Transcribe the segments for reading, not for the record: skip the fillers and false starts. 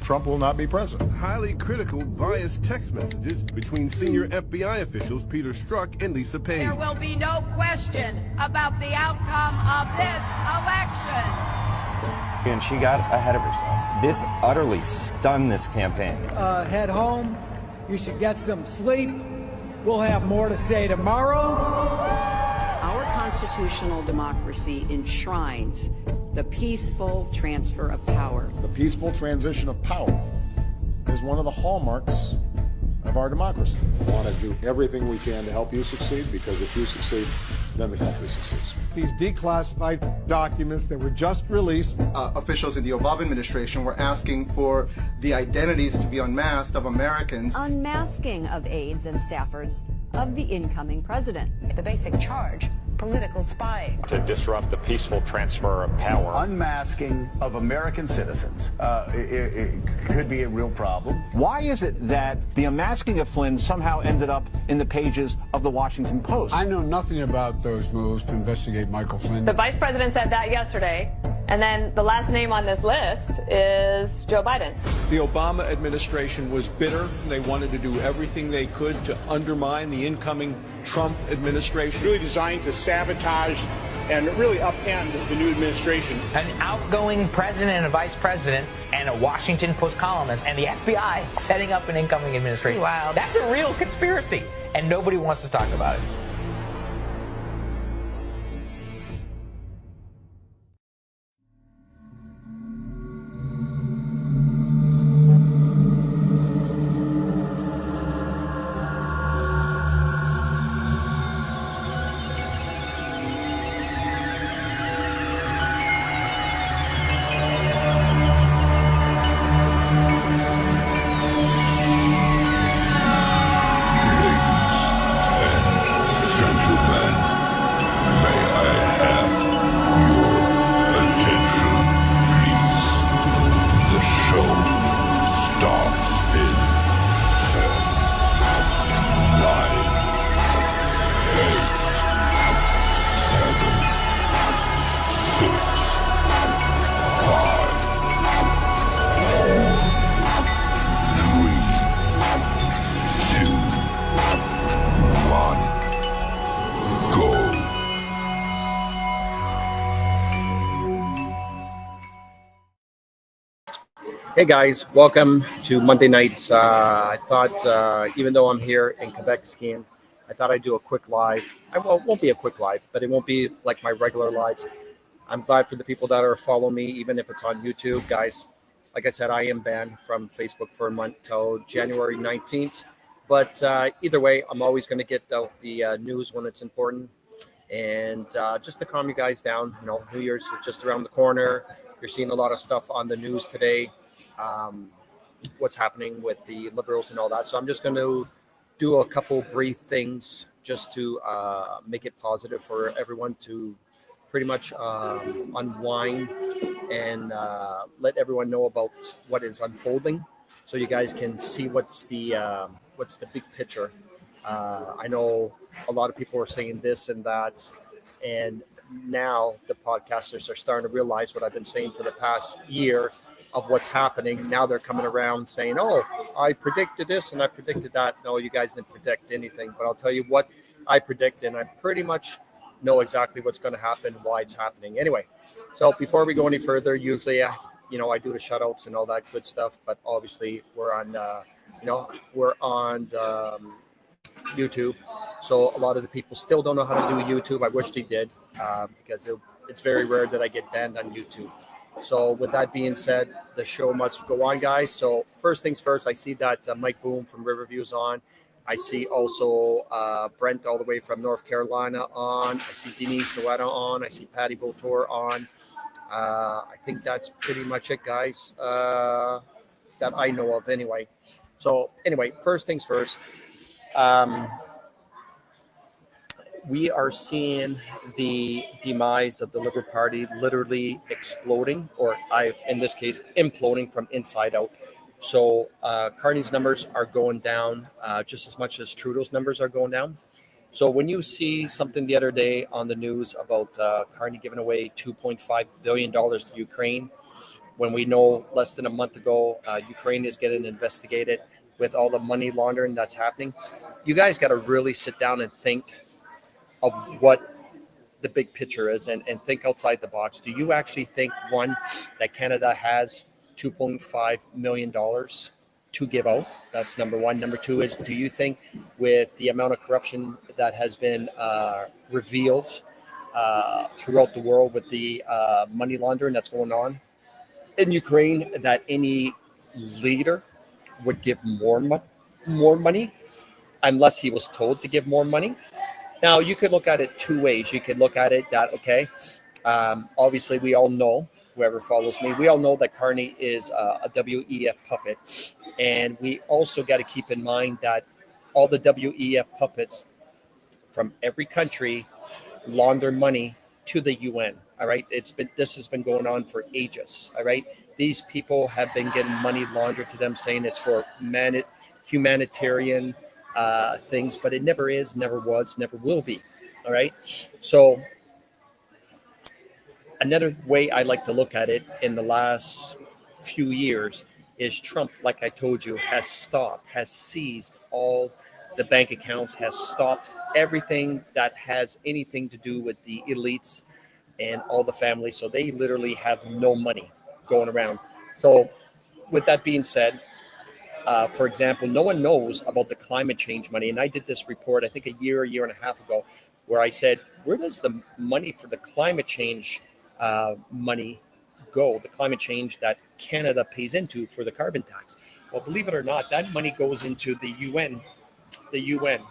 Trump will not be president. Highly critical, biased text messages between senior FBI officials Peter Strzok and Lisa Page. There will be no question about the outcome of this election. And she got ahead of herself. This utterly stunned this campaign. Head home. You should get some sleep. We'll have more to say tomorrow. Our constitutional democracy enshrines the peaceful transfer of power. The peaceful transition of power is one of the hallmarks of our democracy. We want to do everything we can to help you succeed, because if you succeed, then the country succeeds. These declassified documents that were just released. Officials in the Obama administration were asking for the identities to be unmasked of Americans. Unmasking of aides and staffers of the incoming president. The basic charge, political spying. To disrupt the peaceful transfer of power. Unmasking of American citizens it could be a real problem. Why is it that the unmasking of Flynn somehow ended up in the pages of the Washington Post? I know nothing about those moves to investigate Michael Flynn. The vice president said that yesterday, and then the last name on this list is Joe Biden. The Obama administration was bitter. They wanted to do everything they could to undermine the incoming Trump administration. Really designed to sabotage and really upend the new administration. An outgoing president and a vice president and a Washington Post columnist and the FBI setting up an incoming administration. Wow, that's a real conspiracy, and nobody wants to talk about it. Hey guys, welcome to Monday nights. I thought, even though I'm here in Quebec skiing, I thought I'd do a quick live. It won't be a quick live, but it won't be like my regular lives. I'm glad for the people that are following me, even if it's on YouTube. Guys, like I said, I am banned from Facebook for a month till January 19th. But either way, I'm always going to get out the news when it's important. And just to calm you guys down, you know, New Year's is just around the corner. You're seeing a lot of stuff on the news today. What's happening with the Liberals and all that. So I'm just going to do a couple brief things just to make it positive for everyone to pretty much unwind and let everyone know about what is unfolding, so you guys can see what's the big picture. I know a lot of people are saying this and that, and now the podcasters are starting to realize what I've been saying for the past year of what's happening. Now they're coming around saying, oh, I predicted this and I predicted that. No, you guys didn't predict anything, but I'll tell you what I predict, and I pretty much know exactly what's going to happen, why it's happening. Anyway, so before we go any further, usually, I do the shout-outs and all that good stuff, but obviously we're on, YouTube. So a lot of the people still don't know how to do YouTube. I wish they did, because it's very rare that I get banned on YouTube. So with that being said, the show must go on, guys. So first things first, I see that Mike Boom from Riverview is on. I see also Brent all the way from North Carolina on. I see Denise Noetta on. I see Patty Votor on. I think that's pretty much it, guys, that I know of anyway. So anyway, first things first. We are seeing the demise of the Liberal Party literally exploding, or in this case, imploding from inside out. So Carney's numbers are going down just as much as Trudeau's numbers are going down. So when you see something the other day on the news about Carney giving away $2.5 billion to Ukraine, when we know less than a month ago, Ukraine is getting investigated with all the money laundering that's happening. You guys got to really sit down and think of what the big picture is and think outside the box. Do you actually think, one, that Canada has $2.5 million to give out? That's number one. Number two is, do you think with the amount of corruption that has been revealed throughout the world with the money laundering that's going on in Ukraine, that any leader would give more money unless he was told to give more money? Now, you could look at it two ways. You could look at it that, okay, obviously we all know, whoever follows me, we all know that Carney is a WEF puppet. And we also got to keep in mind that all the WEF puppets from every country launder money to the UN. All right. This has been going on for ages. All right. These people have been getting money laundered to them, saying it's for humanitarian things, but it never is, never was, never will be. All right. So another way I like to look at it in the last few years is Trump, like I told you, has seized all the bank accounts, has stopped everything that has anything to do with the elites and all the families. So they literally have no money going around. So with that being said, for example, no one knows about the climate change money. And I did this report, I think a year and a half ago, where I said, where does the money for the climate change money go? The climate change that Canada pays into for the carbon tax. Well, believe it or not, that money goes into the UN. The UN.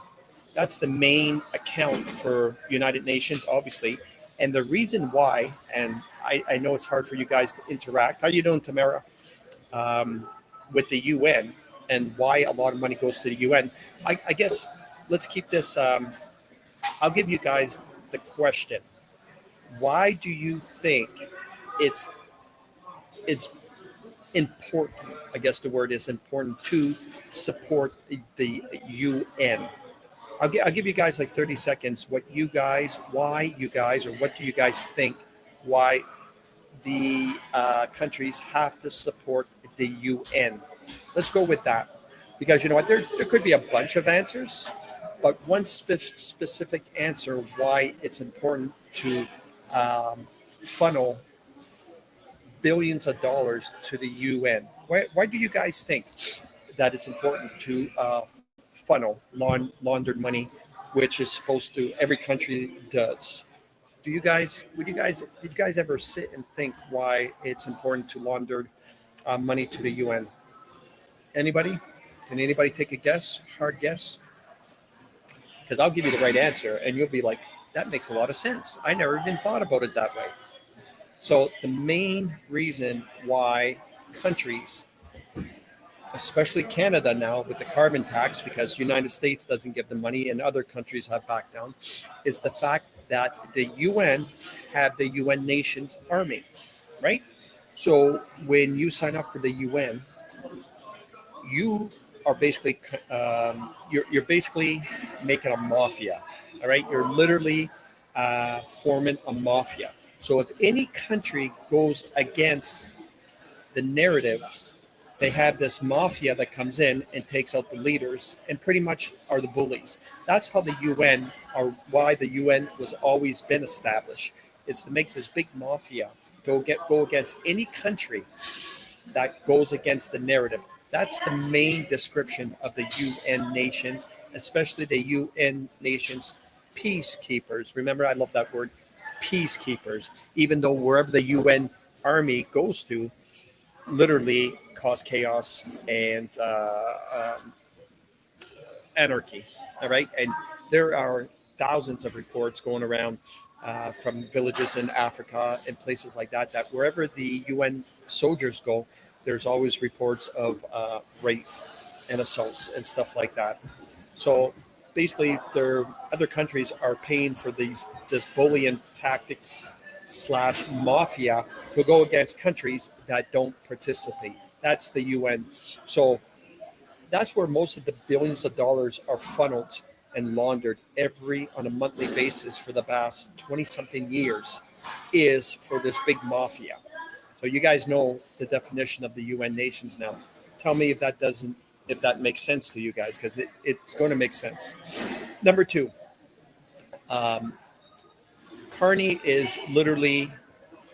That's the main account for United Nations, obviously. And the reason why, and I know it's hard for you guys to interact. How you doing, Tamara? With the UN and why a lot of money goes to the UN. I guess let's keep this. I'll give you guys the question. Why do you think it's important? I guess the word is important to support the UN. I'll give you guys like 30 seconds. Why you guys, or what do you guys think? Why the countries have to support the UN? Let's go with that, because you know what? There could be a bunch of answers, but one specific answer why it's important to funnel billions of dollars to the UN. Why do you guys think that it's important to funnel laundered money, which is supposed to, every country does? Did you guys ever sit and think why it's important to launder money to the UN? Anybody? Can anybody take a guess? Hard guess? Because I'll give you the right answer and you'll be like, that makes a lot of sense. I never even thought about it that way. So the main reason why countries, especially Canada now with the carbon tax, because the United States doesn't give the money and other countries have backed down, is the fact that the UN have the UN Nations Army, right? So when you sign up for the UN, you are basically you're basically making a mafia, all right? You're literally forming a mafia. So if any country goes against the narrative, they have this mafia that comes in and takes out the leaders and pretty much are the bullies. That's how the UN, or why the UN was always been established. It's to make this big mafia go against any country that goes against the narrative. That's the main description of the UN nations, especially the UN nations peacekeepers. Remember, I love that word, peacekeepers, even though wherever the UN army goes to, literally cause chaos and anarchy. All right. And there are thousands of reports going around from villages in Africa and places like that, that wherever the UN soldiers go, there's always reports of rape and assaults and stuff like that. So basically, other countries are paying for this bullying tactics / mafia to go against countries that don't participate. That's the UN. So that's where most of the billions of dollars are funneled and laundered on a monthly basis for the past 20-something years, is for this big mafia. So you guys know the definition of the UN nations now. Tell me if that makes sense to you guys, because it's going to make sense. Number two, Carney is literally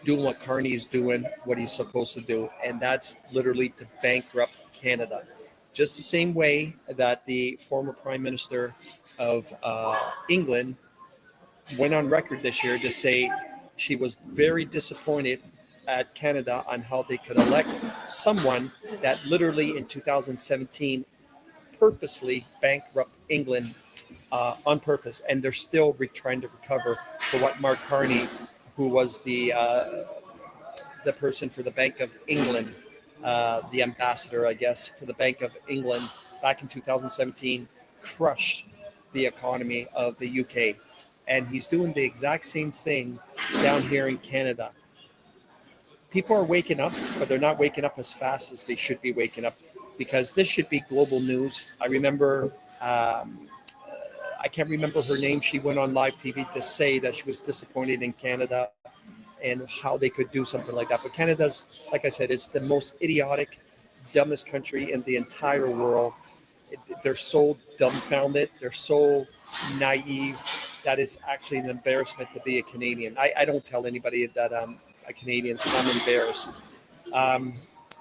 doing what Carney is doing, what he's supposed to do, and that's literally to bankrupt Canada. Just the same way that the former Prime Minister of England went on record this year to say she was very disappointed at Canada on how they could elect someone that literally in 2017 purposely bankrupt England on purpose, and they're still trying to recover for what Mark Carney, who was the person for the Bank of England, the ambassador, I guess, for the Bank of England back in 2017, crushed the economy of the UK. And he's doing the exact same thing down here in Canada. People are waking up, but they're not waking up as fast as they should be waking up, because this should be global news. I remember, I can't remember her name. She went on live TV to say that she was disappointed in Canada and how they could do something like that. But Canada's, like I said, it's the most idiotic, dumbest country in the entire world. They're so dumbfounded. They're so naive that it's actually an embarrassment to be a Canadian. I don't tell anybody that I'm a Canadian because I'm embarrassed.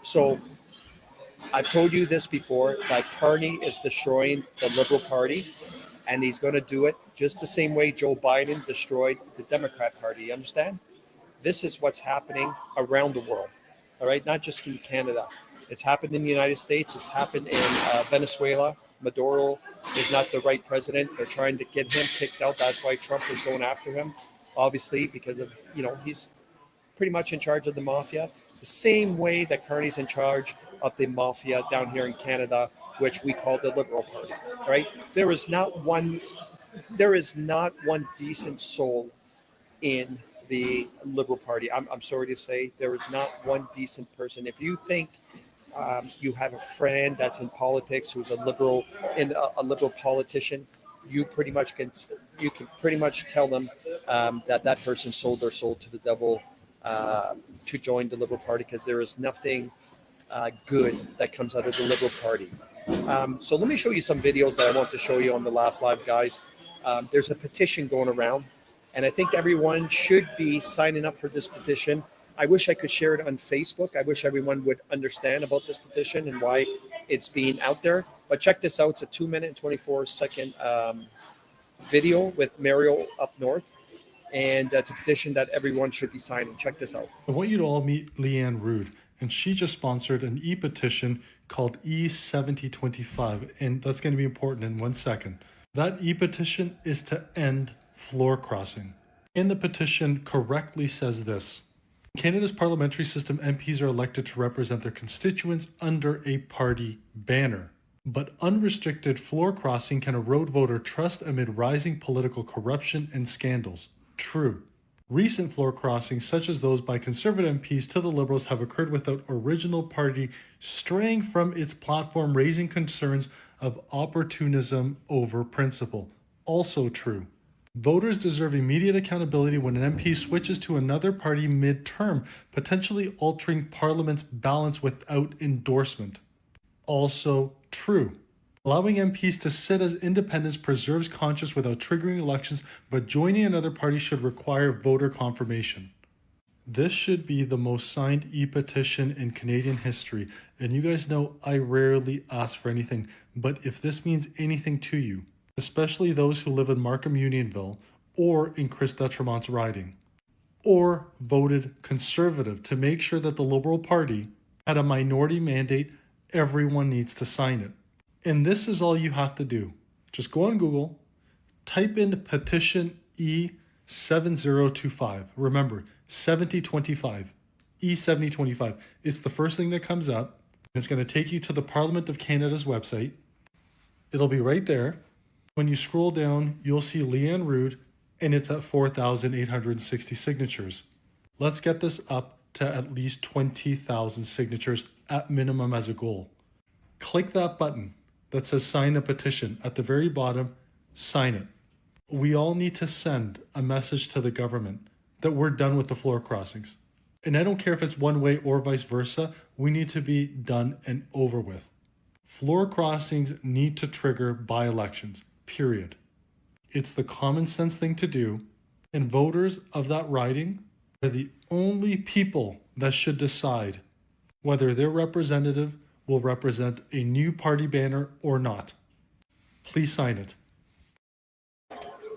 So I've told you this before, that Carney is destroying the Liberal Party, and he's going to do it just the same way Joe Biden destroyed the Democrat Party. You understand? This is what's happening around the world, all right? Not just in Canada. It's happened in the United States. It's happened in Venezuela. Maduro is not the right president. They're trying to get him kicked out. That's why Trump is going after him, obviously, because of, he's pretty much in charge of the mafia. The same way that Carney's in charge of the mafia down here in Canada, which we call the Liberal Party, right? There is not one decent soul in the Liberal Party. I'm sorry to say, there is not one decent person. If you think you have a friend that's in politics who's a liberal politician, you can pretty much tell them that person sold their soul to the devil to join the Liberal Party, because there is nothing good that comes out of the Liberal Party. So let me show you some videos that I want to show you on the last live, guys. There's a petition going around, and I think everyone should be signing up for this petition. I wish I could share it on Facebook. I wish everyone would understand about this petition and why it's being out there. But check this out. It's a 2-minute and 24-second video with Mario up north. And that's a petition that everyone should be signing. Check this out. I want you to all meet Leanne Rood. And she just sponsored an e-petition called E7025. And that's going to be important in 1 second. That e-petition is to end floor crossing. And the petition correctly says this: in Canada's parliamentary system, MPs are elected to represent their constituents under a party banner. But unrestricted floor crossing can erode voter trust amid rising political corruption and scandals. True. Recent floor crossings, such as those by Conservative MPs to the Liberals, have occurred without original party straying from its platform, raising concerns of opportunism over principle. Also true. Voters deserve immediate accountability when an MP switches to another party mid-term, potentially altering Parliament's balance without endorsement. Also true. Allowing MPs to sit as independents preserves conscience without triggering elections, but joining another party should require voter confirmation. This should be the most signed e-petition in Canadian history, and you guys know I rarely ask for anything, but if this means anything to you, especially those who live in Markham Unionville or in Chris Detromont's riding, or voted Conservative to make sure that the Liberal Party had a minority mandate, everyone needs to sign it. And this is all you have to do. Just go on Google, type in petition E7025. Remember, 7025, E7025. It's the first thing that comes up. It's going to take you to the Parliament of Canada's website. It'll be right there. When you scroll down, you'll see Leanne Rood, and it's at 4,860 signatures. Let's get this up to at least 20,000 signatures at minimum as a goal. Click that button that says sign the petition. At the very bottom, sign it. We all need to send a message to the government that we're done with the floor crossings. And I don't care if it's one way or vice versa, we need to be done and over with. Floor crossings need to trigger by-elections, period. It's the common sense thing to do, and voters of that riding are the only people that should decide whether their representative will represent a new party banner or not. Please sign it.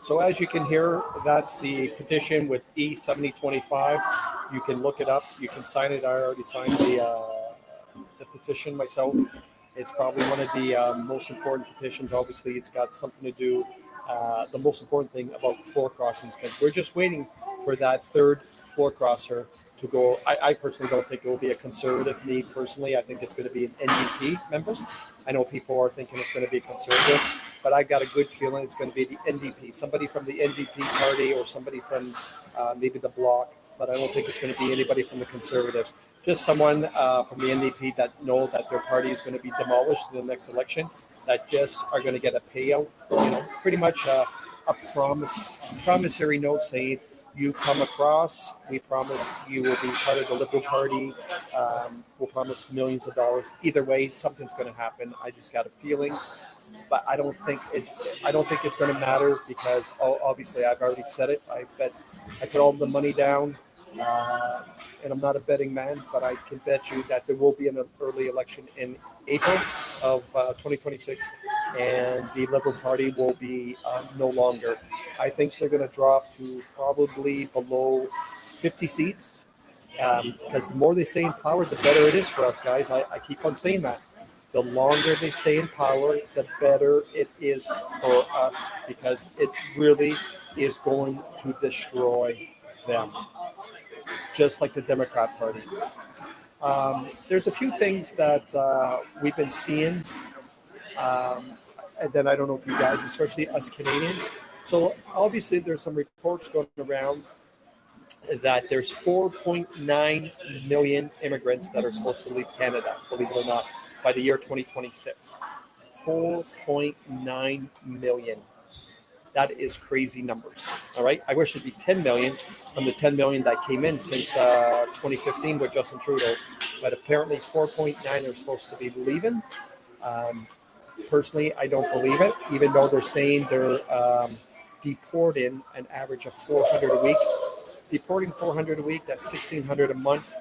So as you can hear, that's the petition with E7025. You can look it up. You can sign it. I already signed the petition myself. It's probably one of the most important petitions. Obviously, it's got something to do, the most important thing about floor crossings, because we're just waiting for that third floor crosser to go. I personally don't think it will be a conservative. Me personally, I think it's going to be an NDP member. I know people are thinking it's going to be conservative, but I got a good feeling it's going to be the NDP, somebody from the NDP party or somebody from maybe the Bloc, but I don't think it's going to be anybody from the Conservatives. Just someone from the NDP that know that their party is going to be demolished in the next election, that just are going to get a payout, pretty much a promissory note saying, you come across, we promise you will be part of the Liberal Party. We'll promise millions of dollars. Either way, something's going to happen. I just got a feeling, but I don't think it's going to matter because obviously I've already said it. I put all the money down, and I'm not a betting man, but I can bet you that there will be an early election in April of 2026, and the Liberal Party will be no longer. I think they're going to drop to probably below 50 seats because the more they stay in power, the better it is for us, guys. I keep on saying that. The longer they stay in power, the better it is for us because it really is going to destroy them, just like the Democrat Party. There's a few things that we've been seeing, and then I don't know if you guys, especially us Canadians. So obviously there's some reports going around that there's 4.9 million immigrants that are supposed to leave Canada, believe it or not, by the year 2026. 4.9 million. That is crazy numbers. All right. I wish it'd be 10 million from the 10 million that came in since 2015 with Justin Trudeau. But apparently 4.9 are supposed to be leaving. Personally, I don't believe it, even though they're saying they're deporting an average of 400 a week. Deporting 400 a week, that's 1,600 a month.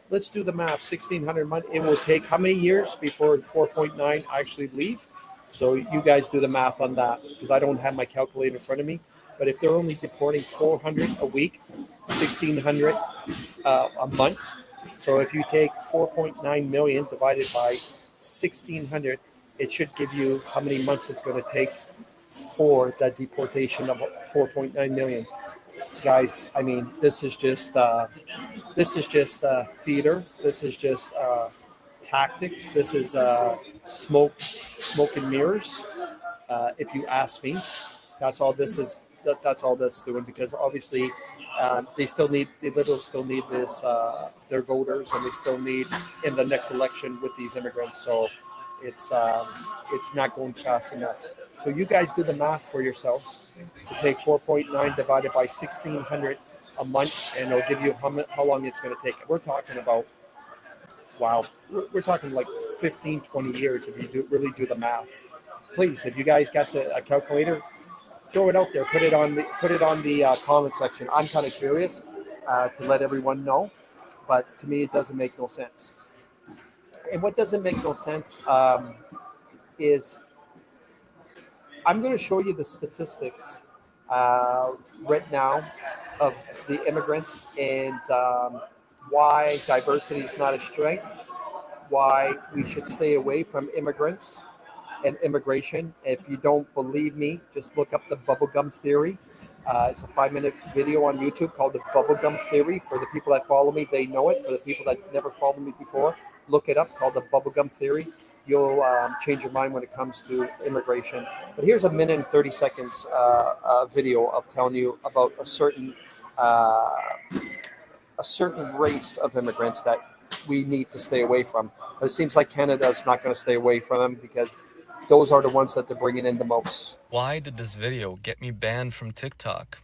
Let's do the math. 1,600 a month. It will take how many years before 4.9 actually leave? So you guys do the math on that because I don't have my calculator in front of me. But if they're only deporting 400 a week, 1,600 a month. So if you take 4.9 million divided by 1,600, it should give you how many months it's going to take for that deportation of 4.9 million. Guys, I mean, this is just theater. This is just tactics. This is smoke and mirrors. If you ask me, that's all this is. That's all this is doing because obviously the Liberals still need this their voters, and they still need in the next election with these immigrants. So it's not going fast enough. So you guys do the math for yourselves to take 4.9 divided by 1,600 a month, and it'll give you how long it's going to take. We're talking about, wow, we're talking like 15, 20 years if you really do the math. Please, if you guys got a calculator, throw it out there. Put it on the comment section. I'm kind of curious to let everyone know, but to me it doesn't make no sense. And what doesn't make no sense is I'm going to show you the statistics right now of the immigrants and why diversity is not a strength, why we should stay away from immigrants and immigration. If you don't believe me, just look up the bubblegum theory. It's a 5-minute video on YouTube called the bubblegum theory. For the people that follow me, they know it. For the people that never followed me before, look it up, called the bubblegum theory. You'll change your mind when it comes to immigration. But here's a 1 minute and 30 seconds video of telling you about a certain race of immigrants that we need to stay away from. But it seems like Canada's not going to stay away from them because those are the ones that they're bringing in the most. Why did this video get me banned from TikTok?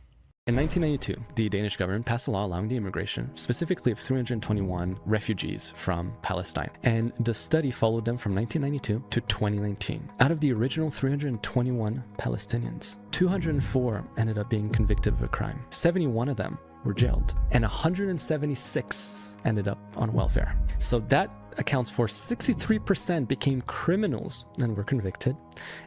In 1992, the Danish government passed a law allowing the immigration, specifically of 321 refugees from Palestine, and the study followed them from 1992 to 2019. Out of the original 321 Palestinians, 204 ended up being convicted of a crime. 71 of them were jailed, and 176 ended up on welfare. So that accounts for 63% became criminals and were convicted,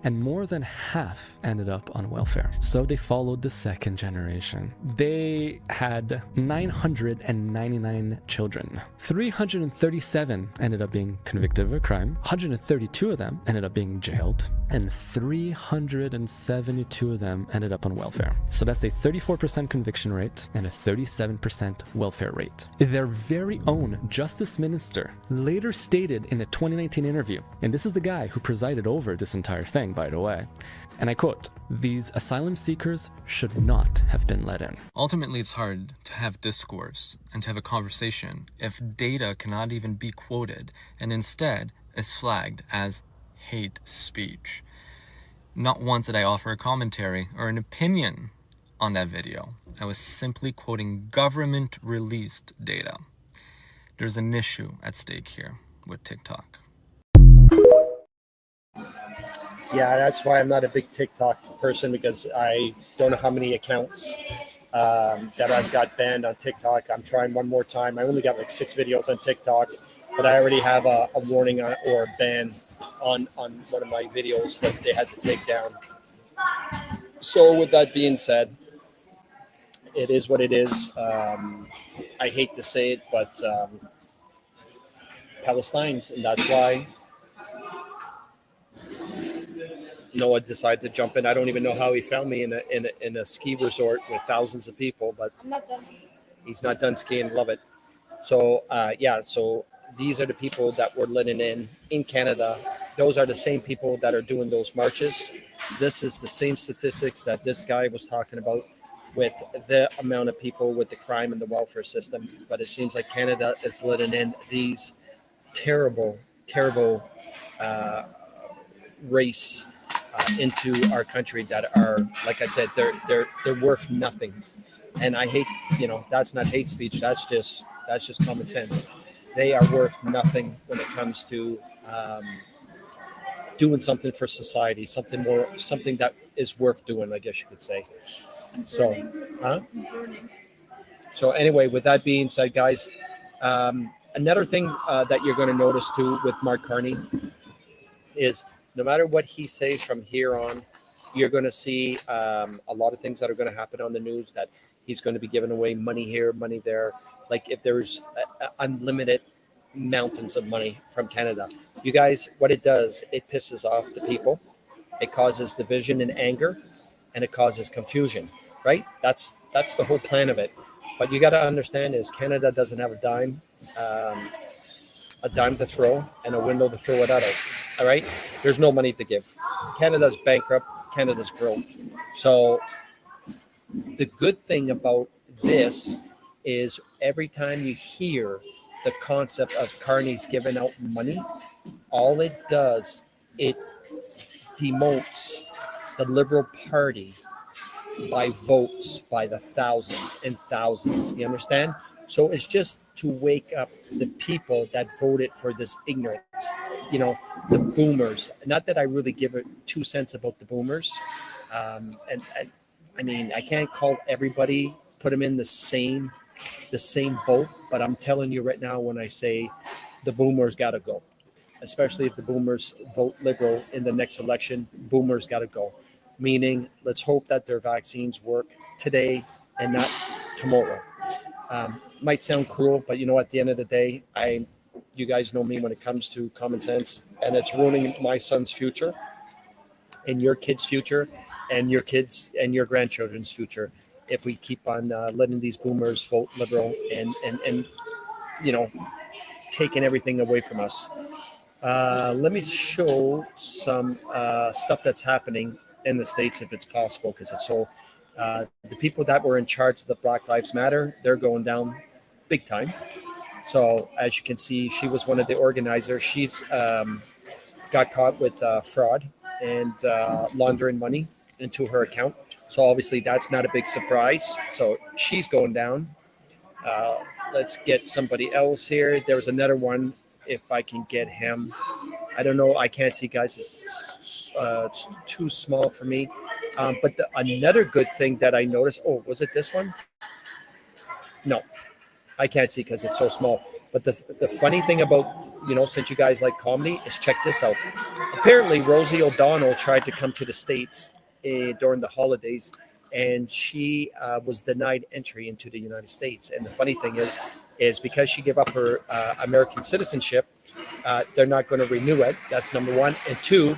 and more than half ended up on welfare. So they followed the second generation. They had 999 children. 337 ended up being convicted of a crime. 132 of them ended up being jailed, and 372 of them ended up on welfare. So that's a 34% conviction rate and a 37% welfare rate. Their very own Justice Minister later stated in a 2019 interview, and this is the guy who presided over this entire thing, by the way, and I quote, "These asylum seekers should not have been let in." Ultimately, it's hard to have discourse and to have a conversation if data cannot even be quoted and instead is flagged as hate speech. Not once did I offer a commentary or an opinion on that video. I was simply quoting government-released data. There's an issue at stake here with TikTok. Yeah, that's why I'm not a big TikTok person, because I don't know how many accounts that I've got banned on TikTok. I'm trying one more time. I only got like 6 videos on TikTok, but I already have a warning or a ban on one of my videos that they had to take down. So with that being said, it is what it is. I hate to say it, but Palestinians, and that's why Noah decided to jump in. I don't even know how he found me in a ski resort with thousands of people, but he's not done skiing. Love it. So so these are the people that were letting in Canada. Those are the same people that are doing those marches. This is the same statistics that this guy was talking about with the amount of people with the crime and the welfare system. But it seems like Canada is letting in these terrible race into our country that are, like I said, they're worth nothing. And I hate, that's not hate speech. That's just common sense. They are worth nothing when it comes to doing something for society, something that is worth doing, I guess you could say. So, So anyway, with that being said, guys, another thing that you're going to notice too with Mark Carney is no matter what he says from here on, you're going to see a lot of things that are going to happen on the news, that he's going to be giving away money here, money there. Like if there's unlimited mountains of money from Canada. You guys, what it does, it pisses off the people. It causes division and anger, and it causes confusion, right? That's the whole plan of it. But you got to understand is Canada doesn't have a dime to throw and a window to throw it out of. All right, there's no money to give. Canada's bankrupt. Canada's broke. So the good thing about this is every time you hear the concept of Carney's giving out money, all it does, it demotes the Liberal Party by votes by the thousands and thousands. You understand? So it's just to wake up the people that voted for this ignorance, the boomers. Not that I really give it 2 cents about the boomers. And I mean, I can't call everybody, put them in the same boat, but I'm telling you right now when I say the boomers got to go, especially if the boomers vote Liberal in the next election, boomers got to go. Meaning, let's hope that their vaccines work today and not tomorrow. Might sound cruel, but at the end of the day, you guys know me when it comes to common sense, and it's ruining my son's future and your kids' future and your kids and your grandchildren's future if we keep on letting these boomers vote Liberal and taking everything away from us. Let me show some stuff that's happening in the States if it's possible, because it's so the people that were in charge of the Black Lives Matter, they're going down big time. So as you can see, she was one of the organizers. She's got caught with fraud and laundering money into her account. So obviously that's not a big surprise. So she's going down. Let's get somebody else here. There was another one. If I can get him, I don't know. I can't see, guys. It's too small for me. But another good thing that I noticed. Oh, was it this one? No, I can't see because it's so small. But the funny thing about, since you guys like comedy, is check this out. Apparently, Rosie O'Donnell tried to come to the States during the holidays, and she was denied entry into the United States. And the funny thing is because she gave up her American citizenship, they're not going to renew it. That's number one. And two,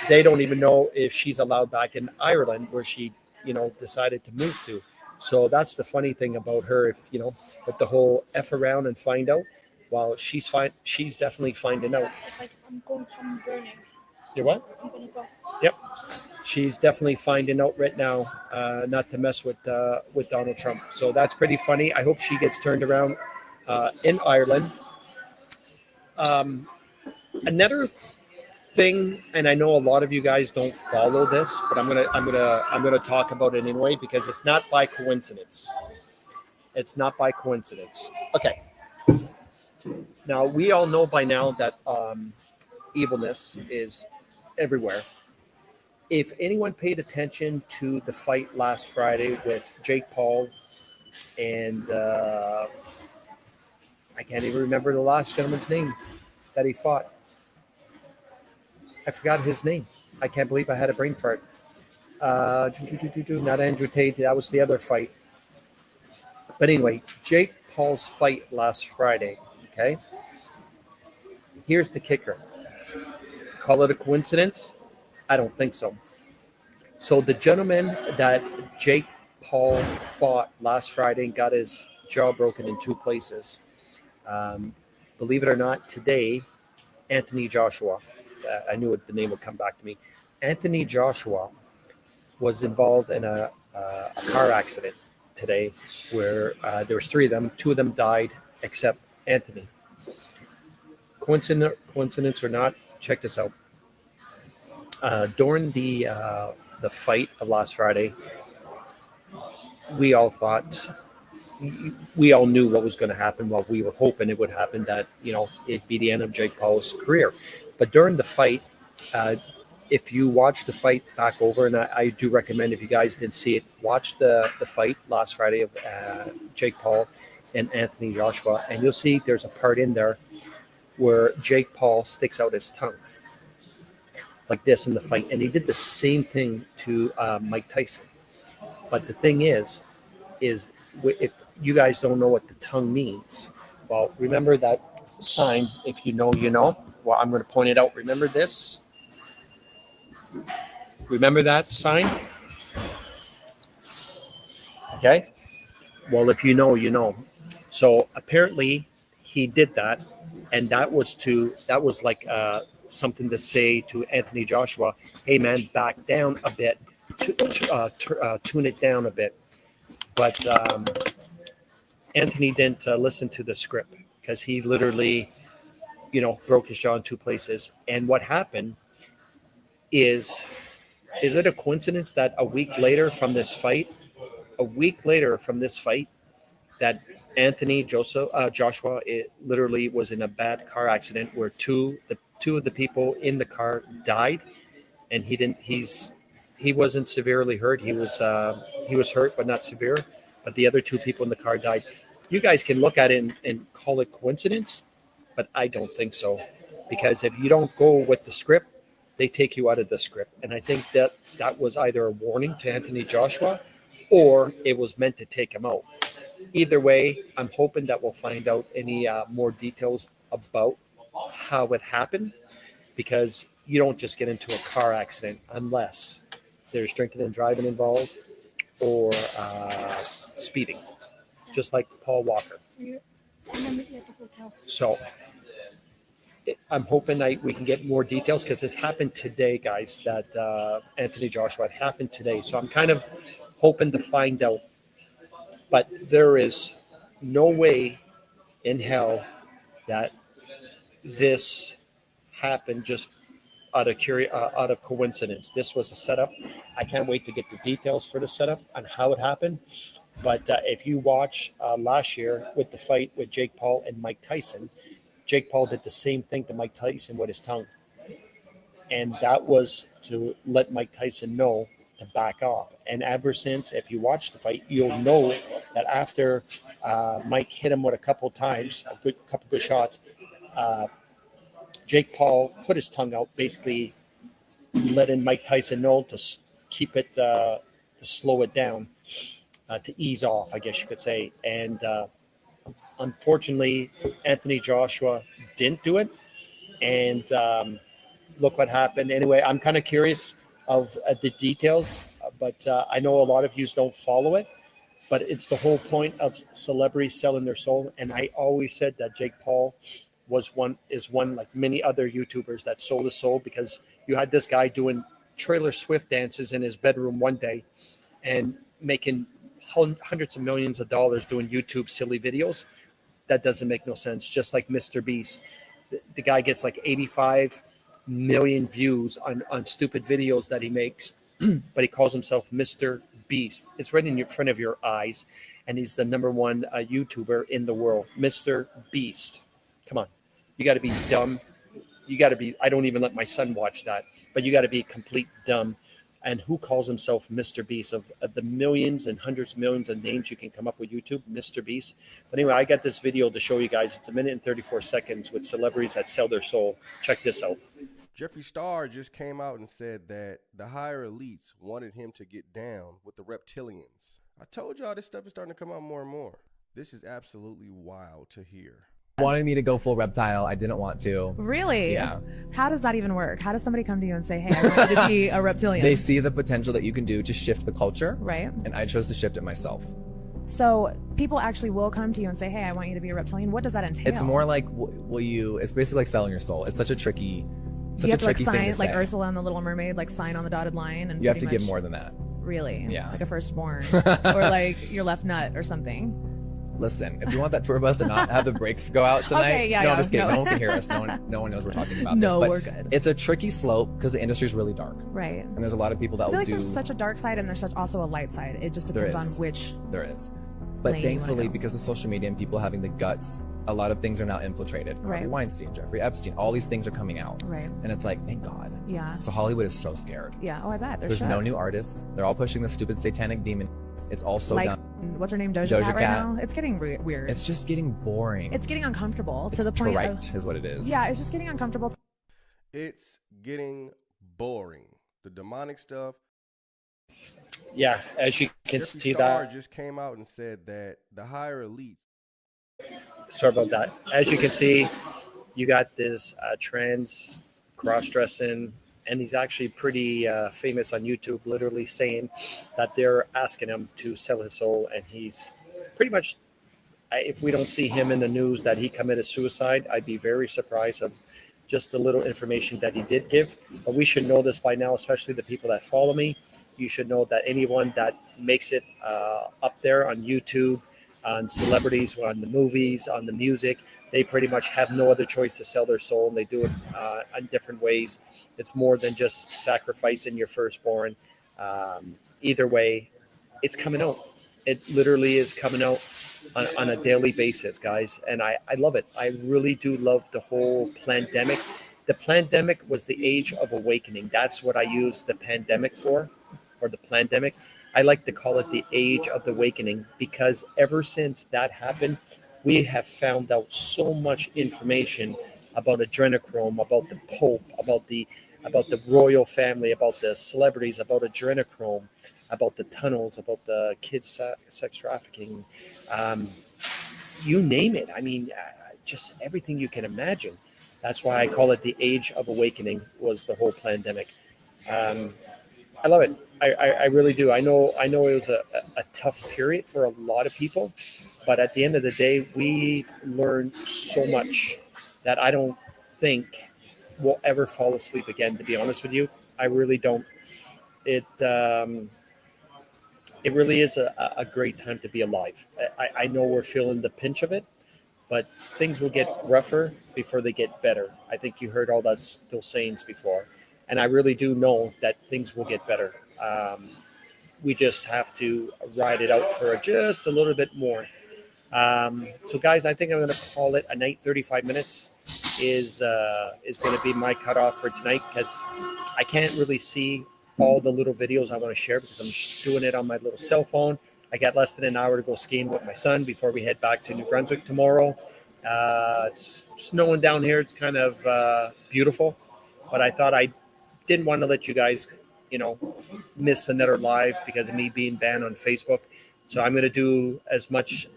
they don't even know if she's allowed back in Ireland, where she, decided to move to. So that's the funny thing about her. If with the whole F around and find out, well, she's fine. She's definitely finding out. I'm burning. You what? I'm gonna go. Yep. She's definitely finding out right now not to mess with Donald Trump. So that's pretty funny. I hope she gets turned around in Ireland. Another thing, and I know a lot of you guys don't follow this, but I'm gonna talk about it anyway because it's not by coincidence. It's not by coincidence. Okay. Now we all know by now that evilness is everywhere. If anyone paid attention to the fight last Friday with Jake Paul and I can't even remember the last gentleman's name that he fought. I forgot his name. I can't believe I had a brain fart. Not Andrew Tate. That was the other fight. But anyway, Jake Paul's fight last Friday. Okay. Here's the kicker. Call it a coincidence? I don't think so. So the gentleman that Jake Paul fought last Friday and got his jaw broken in 2 places. Believe it or not, today, Anthony Joshua, I knew the name would come back to me. Anthony Joshua was involved in a car accident today where there was 3 of them. 2 of them died except Anthony. Coincidence or not, check this out. During the fight of last Friday, we all knew what was going to happen. Well, we were hoping it would happen, that it'd be the end of Jake Paul's career. But during the fight, if you watch the fight back over, and I do recommend, if you guys didn't see it, watch the fight last Friday of Jake Paul and Anthony Joshua, and you'll see there's a part in there where Jake Paul sticks out his tongue like this in the fight, and he did the same thing to Mike Tyson. But the thing is if you guys don't know what the tongue means, well, remember that sign. If you know, you know. Well, I'm going to point it out. Remember this? Remember that sign? Okay. Well, if you know, you know. So apparently he did that, and that was like something to say to Anthony Joshua, hey man, back down a bit, tune it down a bit. But Anthony didn't listen to the script because he literally, broke his jaw in 2 places. And what happened is it a coincidence that a week later from this fight, that Anthony Joshua literally was in a bad car accident where two of the people in the car died, and he wasn't severely hurt. He was hurt but not severe, but the other 2 people in the car died. You guys can look at it and call it coincidence, but I don't think so, because if you don't go with the script, they take you out of the script. And I think that was either a warning to Anthony Joshua or it was meant to take him out. Either way, I'm hoping that we'll find out any more details about how it happened, because you don't just get into a car accident unless there's drinking and driving involved or speeding, just like Paul Walker. I'm gonna meet you at the hotel. So I'm hoping we can get more details, because this happened today, guys, that Anthony Joshua, it happened today. So I'm kind of hoping to find out. But there is no way in hell that this happened just out of coincidence. This was a setup. I can't wait to get the details for the setup and how it happened. But if you watch last year with the fight with Jake Paul and Mike Tyson, Jake Paul did the same thing to Mike Tyson with his tongue. And that was to let Mike Tyson know to back off. And ever since, if you watch the fight, you'll know that after Mike hit him with a couple times, a couple good shots, Jake Paul put his tongue out, basically letting Mike Tyson know to keep it, to slow it down, to ease off, I guess you could say. And unfortunately, Anthony Joshua didn't do it. And look what happened. Anyway, I'm kind of curious of the details, but I know a lot of you don't follow it. But it's the whole point of celebrities selling their soul. And I always said that Jake Paul is one like many other YouTubers that sold his soul, because you had this guy doing Taylor Swift dances in his bedroom one day and making hundreds of millions of dollars doing YouTube silly videos. That doesn't make no sense. Just like Mr. Beast, the guy gets like 85 million views on stupid videos that he makes, but he calls himself Mr. Beast. It's right in front of your eyes, and he's the number one YouTuber in the world. Mr. Beast. Come on. You got to be dumb. You got to be, I don't even let my son watch that, but you got to be complete dumb. And who calls himself Mr. Beast? Of the millions and hundreds of millions of names you can come up with YouTube, Mr. Beast. But anyway, I got this video to show you guys. It's 1 minute and 34 seconds with celebrities that sell their soul. Check this out. Jeffree Star just came out and said that the higher elites wanted him to get down with the reptilians. I told y'all this stuff is starting to come out more and more. This is absolutely wild to hear. Wanted me to go full reptile. I didn't want to. Really? Yeah. How does that even work? How does somebody come to you and say, hey, I want you to be a reptilian? They see the potential that you can do to shift the culture. Right. And I chose to shift it myself. So people actually will come to you and say, hey, I want you to be a reptilian. What does that entail? It's more like, it's basically like selling your soul. It's such a tricky, you have to like thing sign, to like say. Ursula and the Little Mermaid, like sign on the dotted line. And you have to pretty give much- more than that. Really? Yeah. Like a firstborn. Or like your left nut or something. Listen, if you want that tour bus to not have the brakes go out tonight, Okay, yeah, no, yeah, I'm just kidding. no. No one can hear us. No one knows we're talking about No, this. But we're good. It's a tricky slope because the industry is really dark. Right. And there's a lot of people that I feel will like do. there's such a dark side and there's also a light side. It just depends on which. There is. But lane you wanna thankfully, go. because of social media and people having the guts, a lot of things are now infiltrated. Right. Harvey Weinstein, Jeffrey Epstein, all these things are coming out. Right. And it's like, thank God. Yeah. So Hollywood is so scared. Yeah. Oh, I bet. There's no new artists. They're all pushing the stupid satanic demon. It's all so like, done. what's her name? Doja Cat right now? It's getting weird. It's just getting boring. It's getting uncomfortable to It's the point trite of. is what it is. Yeah, it's just getting uncomfortable. It's getting boring. The demonic stuff. Yeah, as you can Jeffree see Star that. just came out and said that the higher elites. Sorry about that. As you can see, you got this trans cross-dressing, and he's actually pretty famous on YouTube, literally saying that they're asking him to sell his soul, and he's pretty much, if we don't see him in the news that he committed suicide, I'd be very surprised of just the little information that he did give. But we should know this by now, especially the people that follow me. You should know that anyone that makes it up there on YouTube, on celebrities, on the movies, on the music, they pretty much have no other choice to sell their soul, and they do it in different ways. It's more than just sacrificing your firstborn. Either way, it's coming out. It literally is coming out on a daily basis, guys, and I love it. I really do love the whole pandemic. The pandemic was the age of awakening. That's what I use the pandemic for, or the pandemic. I like to call it the age of the awakening, because ever since that happened, we have found out so much information about adrenochrome, about the Pope, about the royal family, about the celebrities, about adrenochrome, about the tunnels, about the kids sex trafficking, you name it. I mean, just everything you can imagine. That's why I call it the age of awakening, was the whole pandemic. I love it. I really do. I know it was a tough period for a lot of people, but at the end of the day, we've learned so much that I don't think we'll ever fall asleep again, to be honest with you. I really don't. It really is a great time to be alive. I know we're feeling the pinch of it, but things will get rougher before they get better. I think you heard all those sayings before. And I really do know that things will get better. We just have to ride it out for just a little bit more. So, guys, I think I'm going to call it a night. 35 minutes is going to be my cutoff for tonight, because I can't really see all the little videos I want to share because I'm doing it on my little cell phone. I got less than an hour to go skiing with my son before we head back to New Brunswick tomorrow. It's snowing down here. It's kind of beautiful, but I thought I didn't want to let you guys, miss another live because of me being banned on Facebook. So I'm going to do as much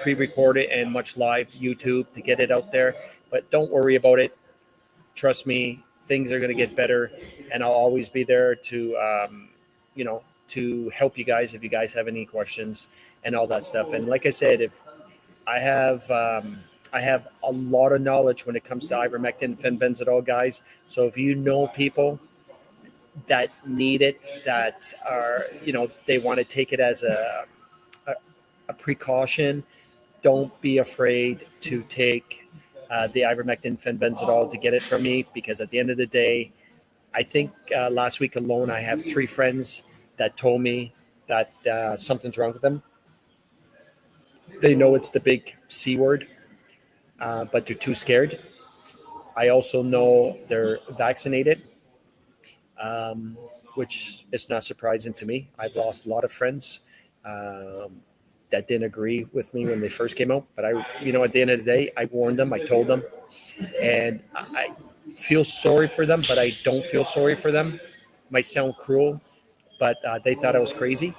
pre-recorded and much live YouTube to get it out there. But don't worry about it. Trust me, things are going to get better, and I'll always be there to, to help you guys if you guys have any questions and all that stuff. And like I said, if I have a lot of knowledge when it comes to ivermectin, fenbenzidol, guys. So if you know people that need it, that are, they want to take it as a precaution, don't be afraid to take the ivermectin, fenbenzidol to get it from me, because at the end of the day, I think last week alone, I have 3 friends that told me that something's wrong with them. They know it's the big C word, but they're too scared. I also know they're vaccinated, which is not surprising to me. I've lost a lot of friends that didn't agree with me when they first came out. But at the end of the day, I warned them, I told them, and I feel sorry for them, but I don't feel sorry for them. Might sound cruel, but they thought I was crazy.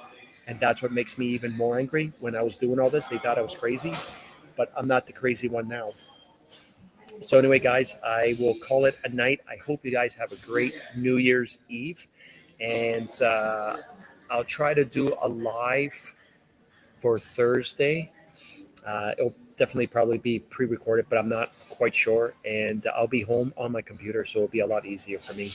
And that's what makes me even more angry. When I was doing all this, they thought I was crazy, but I'm not the crazy one now. So anyway, guys, I will call it a night. I hope you guys have a great New Year's Eve. And I'll try to do a live for Thursday. It'll definitely probably be pre-recorded, but I'm not quite sure. And I'll be home on my computer, so it'll be a lot easier for me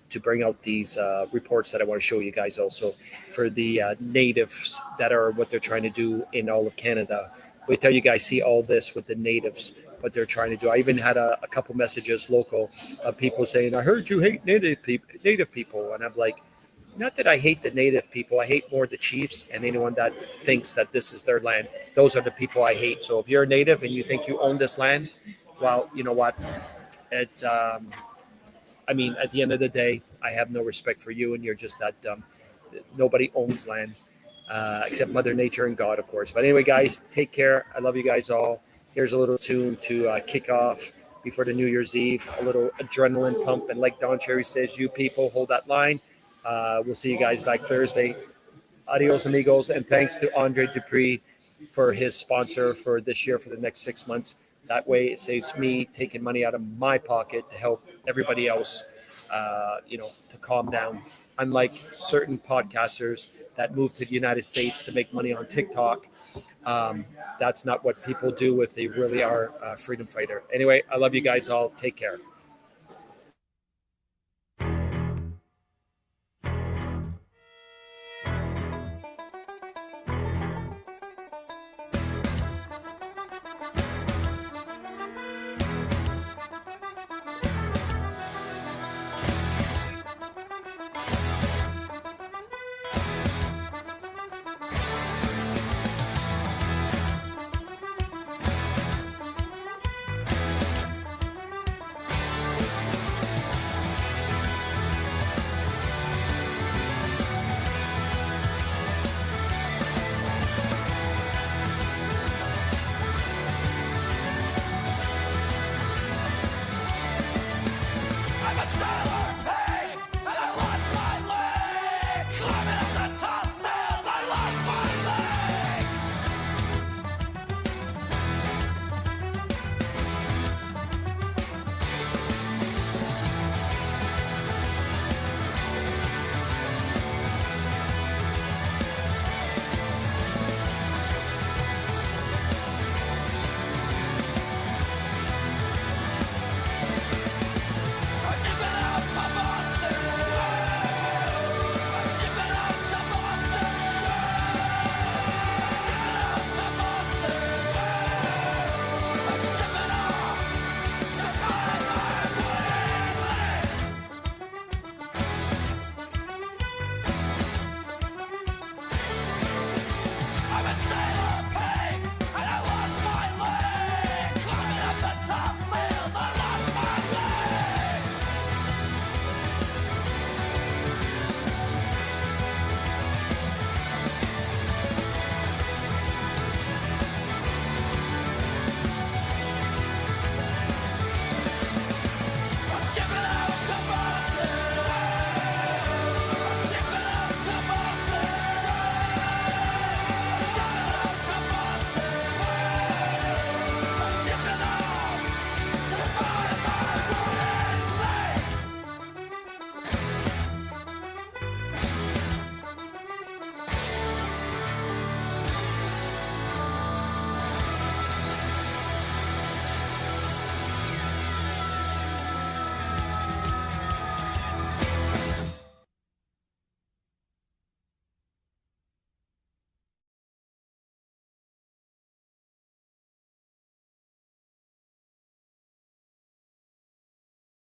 to bring out these reports that I want to show you guys also for the natives that are what they're trying to do in all of Canada. Wait till you guys see all this with the natives, what they're trying to do. I even had a couple messages local of people saying, I heard you hate native people. And I'm like, not that I hate the native people. I hate more the chiefs and anyone that thinks that this is their land. Those are the people I hate. So if you're a native and you think you own this land, well, you know what? It's, at the end of the day, I have no respect for you, and you're just that dumb. Nobody owns land except Mother Nature and God, of course. But anyway, guys, take care. I love you guys all. Here's a little tune to kick off before the New Year's Eve, a little adrenaline pump. And like Don Cherry says, you people hold that line. We'll see you guys back Thursday. Adios, amigos. And thanks to Andre Dupree for his sponsor for this year, for the next 6 months. That way it saves me taking money out of my pocket to help everybody else, to calm down. Unlike certain podcasters that move to the United States to make money on TikTok, that's not what people do if they really are a freedom fighter. Anyway, I love you guys all. Take care.